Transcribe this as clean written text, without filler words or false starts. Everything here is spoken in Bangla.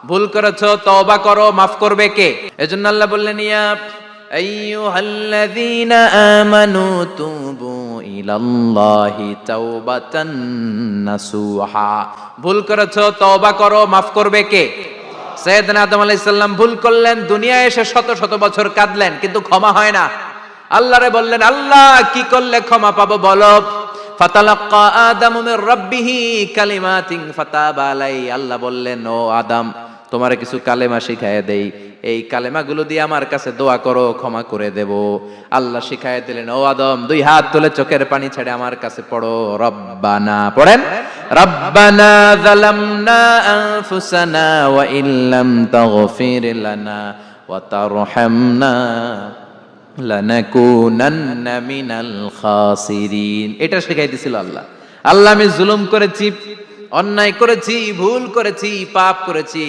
ভুল করেছো, তওবা করো, মাফ করবে কে? এজন্য আল্লাহ বললেন, ইয়া আইয়ুহাল্লাযীনা আমানু তুবু ইলাল্লাহি তাওবাতান নাসুহা। ভুল করেছো, তওবা করো, মাফ করবে কে? সাইয়েদনা আদম আলাইহিস সালাম ভুল করলেন, দুনিয়ায় এসে শত শত বছর কাঁদলেন, কিন্তু ক্ষমা হয় না। আল্লাহরে বললেন, আল্লাহ কি করলে ক্ষমা পাবো বলো? ফাতালাক্কা আদামু মির রাব্বিহি কালিমাতিন ফাতাবা আলাইহি। আল্লাহ বললেন, ও আদম, তোমারে কিছু কালেমা শিখাইয়া দেই, এই কালেমাগুলো দিয়ে আমার কাছে দোয়া করো, ক্ষমা করে দেব। আল্লাহ শিখাইয়া দিলেন, ও আদম, দুই হাত তুলে চোখের পানি ছেড়ে আমার কাছে পড়ো, রব্বানা, পড়েন, রব্বানা যালামনা আনফুসানা ওয়া ইল্লাম তাগফির লানা ওয়া তারহামনা লানাকুনান্না মিনাল খাসিরিন। এটা শিখাই দিছিল আল্লাহ। আল্লাহ, আমি জুলুম করেছি, অন্যায় করেছি, ভুল করেছি, পাপ করেছি,